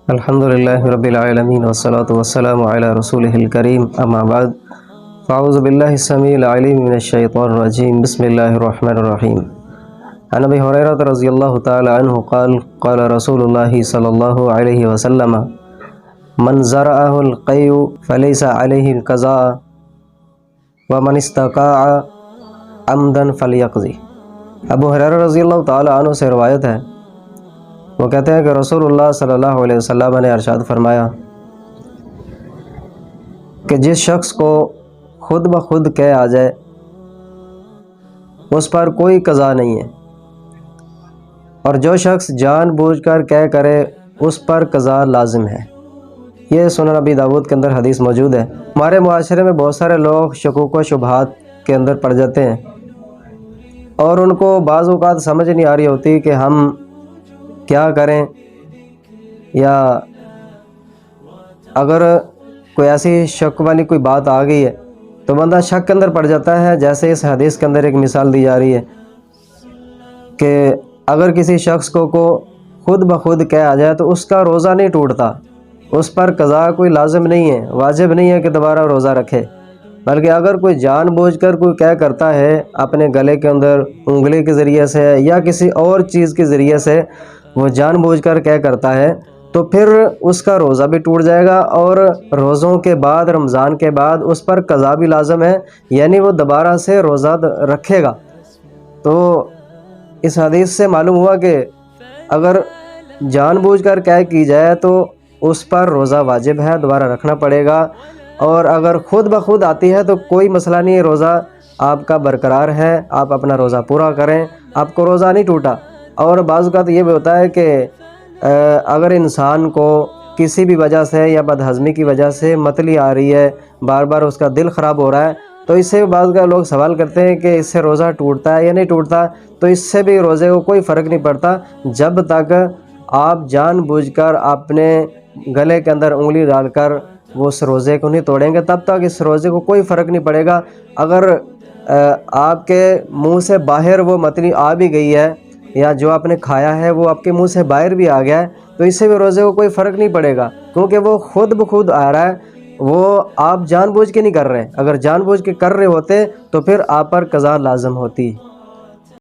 الحمد للہ رب العالمین والصلاة والسلام علی رسولہ الکریم اما بعد فاعوذ باللہ السمیع العلیم من الشیطان الرجیم بسم اللہ الرحمن الرحیم عن ابی ہریرہ رضی اللہ تعالی عنہ قال قال رسول اللہ صلی اللہ علیہ وسلم من زرعہ القیء فلیس علیہ القضاء ومن استقاع عمدا فلیقضی۔ ابو ہریرہ رضی اللہ تعالی عنہ سے روایت ہے، وہ کہتے ہیں کہ رسول اللہ صلی اللہ علیہ وسلم نے ارشاد فرمایا کہ جس شخص کو خود بخود قے آ جائے اس پر کوئی قضا نہیں ہے، اور جو شخص جان بوجھ کر قے کرے اس پر قضا لازم ہے۔ یہ سنن ابی داؤد کے اندر حدیث موجود ہے۔ ہمارے معاشرے میں بہت سارے لوگ شکوک و شبہات کے اندر پڑ جاتے ہیں، اور ان کو بعض اوقات سمجھ نہیں آ رہی ہوتی کہ ہم کیا کریں، یا اگر کوئی ایسی شک والی کوئی بات آ گئی ہے تو بندہ شک کے اندر پڑ جاتا ہے۔ جیسے اس حدیث کے اندر ایک مثال دی جا رہی ہے کہ اگر کسی شخص کو خود بخود قے آ جائے تو اس کا روزہ نہیں ٹوٹتا، اس پر قضا کوئی لازم نہیں ہے، واجب نہیں ہے کہ دوبارہ روزہ رکھے، بلکہ اگر کوئی جان بوجھ کر کوئی قے کرتا ہے اپنے گلے کے اندر انگلی کے ذریعے سے یا کسی اور چیز کے ذریعے سے وہ جان بوجھ کر قے کرتا ہے تو پھر اس کا روزہ بھی ٹوٹ جائے گا، اور روزوں کے بعد رمضان کے بعد اس پر قضا بھی لازم ہے، یعنی وہ دوبارہ سے روزہ رکھے گا۔ تو اس حدیث سے معلوم ہوا کہ اگر جان بوجھ کر قے کی جائے تو اس پر روزہ واجب ہے، دوبارہ رکھنا پڑے گا، اور اگر خود بخود آتی ہے تو کوئی مسئلہ نہیں ہے، روزہ آپ کا برقرار ہے، آپ اپنا روزہ پورا کریں، آپ کو روزہ نہیں ٹوٹا۔ اور بعض اوقات یہ بھی ہوتا ہے کہ اگر انسان کو کسی بھی وجہ سے یا بد ہضمی کی وجہ سے متلی آ رہی ہے، بار بار اس کا دل خراب ہو رہا ہے، تو اس سے بعض اوقات لوگ سوال کرتے ہیں کہ اس سے روزہ ٹوٹتا ہے یا نہیں ٹوٹتا، تو اس سے بھی روزے کو کوئی فرق نہیں پڑتا جب تک آپ جان بوجھ کر اپنے گلے کے اندر انگلی ڈال کر وہ اس روزے کو نہیں توڑیں گے، تب تک اس روزے کو کوئی فرق نہیں پڑے گا۔ اگر آپ کے منہ سے باہر وہ متلی آ بھی گئی ہے یا جو آپ نے کھایا ہے وہ آپ کے منہ سے باہر بھی آ گیا ہے تو اس سے بھی روزے کو کوئی فرق نہیں پڑے گا، کیونکہ وہ خود بخود آ رہا ہے، وہ آپ جان بوجھ کے نہیں کر رہے۔ اگر جان بوجھ کے کر رہے ہوتے تو پھر آپ پر قضا لازم ہوتی۔